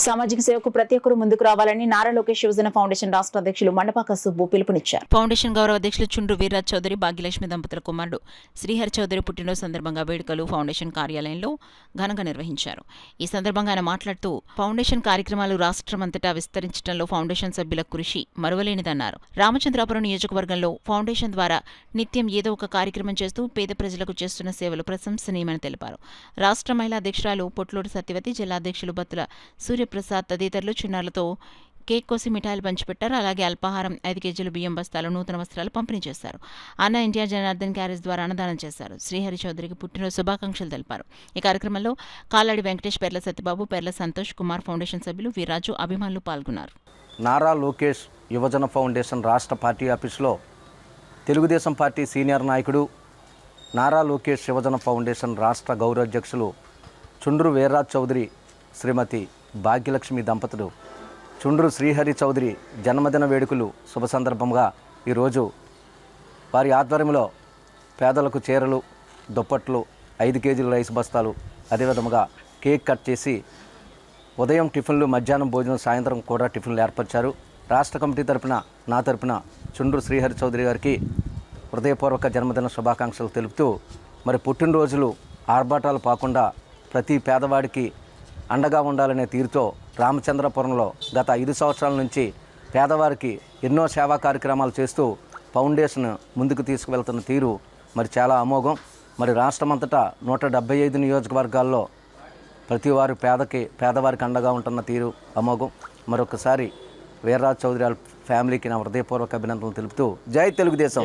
సామాజిక సేవకు ప్రతి ఒక్కరూ ముందుకు రావాలని నారా లోకేష్ యువజన ఫౌండేషన్ రాష్ట్ర అధ్యక్షులు మండపాక సుబ్బు పిలుపునిచ్చారు. ఫౌండేషన్ గౌరవ అధ్యక్షులు చుండ్రు వీర్రాజ్ చౌదరి, భాగ్యలక్ష్మి దంపతుల కుమారుడు శ్రీహరి చౌదరి పుట్టినరోజు సందర్భంగా వేడుకలు ఫౌండేషన్ కార్యాలయంలో ఘనంగా నిర్వహించారు. ఈ సందర్భంగా ఆయన మాట్లాడుతూ ఫౌండేషన్ కార్యక్రమాలు రాష్ట్రమంతటా విస్తరించడంలో ఫౌండేషన్ సభ్యుల కృషి మరువలేనిదన్నారు. రామచంద్రాపురం నియోజకవర్గంలో ఫౌండేషన్ ద్వారా నిత్యం ఏదో ఒక కార్యక్రమం చేస్తూ పేద ప్రజలకు చేస్తున్న సేవలు ప్రశంసనీయమని తెలిపారు. రాష్ట్ర మహిళా అధ్యక్షురాలు పొట్లూరు సత్యవతి, జిల్లా అధ్యక్షులు బత్తుల సూర్యప్రసాద్ తదితరులు చిన్నారులతో కేక్ కోసి మిఠాయిలు పంచిపెట్టారు. అలాగే అల్పాహారం, 5 కేజీలు బియ్యం బస్తాలు, నూతన వస్త్రాలు పంపిణీ చేశారు. అన్న ఎన్టీఆర్ జనార్దన్ క్యారేజ్ ద్వారా అన్నదానం చేశారు. శ్రీహరి చౌదరికి పుట్టినరోజు శుభాకాంక్షలు తెలిపారు. ఈ కార్యక్రమంలో కాలాడి వెంకటేష్, పెర్ల సత్యబాబు, పెర్ల సంతోష్ కుమార్, ఫౌండేషన్ సభ్యులు వీర్రాజు, అభిమానులు పాల్గొన్నారు. నారా లోకేష్ యువజన ఫౌండేషన్ రాష్ట్ర పార్టీ ఆఫీసులో తెలుగుదేశం పార్టీ సీనియర్ నాయకుడు, నారా లోకేష్ యువజన ఫౌండేషన్ రాష్ట్ర గౌరవ అధ్యక్షులు చుండ్రు వీర్రాజ్ చౌదరి, శ్రీమతి భాగ్యలక్ష్మి దంపతులు చుండ్రు శ్రీహరి చౌదరి జన్మదిన వేడుకలు శుభ సందర్భంగా ఈరోజు వారి ఆధ్వర్యంలో పేదలకు చీరలు, దుప్పట్లు, 5 కేజీల రైస్ బస్తాలు, అదేవిధంగా కేక్ కట్ చేసి ఉదయం టిఫిన్లు, మధ్యాహ్నం భోజనం, సాయంత్రం కూడా టిఫిన్లు ఏర్పరిచారు. రాష్ట్ర కమిటీ తరపున, నా తరపున చుండ్రు శ్రీహరి చౌదరి గారికి హృదయపూర్వక జన్మదిన శుభాకాంక్షలు తెలుపుతూ, మరి పుట్టినరోజులు ఆర్భాటాలు కాకుండా ప్రతి పేదవాడికి అండగా ఉండాలనే తీరుతో రామచంద్రపురంలో గత 5 సంవత్సరాల నుంచి పేదవారికి ఎన్నో సేవా కార్యక్రమాలు చేస్తూ ఫౌండేషన్ ముందుకు తీసుకువెళ్తున్న తీరు మరి చాలా అమోఘం. మరి రాష్ట్రమంతటా 175 నియోజకవర్గాల్లో ప్రతివారు పేదవారికి అండగా ఉంటున్న తీరు అమోఘం. మరొకసారి వీర్రాజ్ చౌదరి ఫ్యామిలీకి నా హృదయపూర్వక అభినందనలు తెలుపుతూ జై తెలుగుదేశం.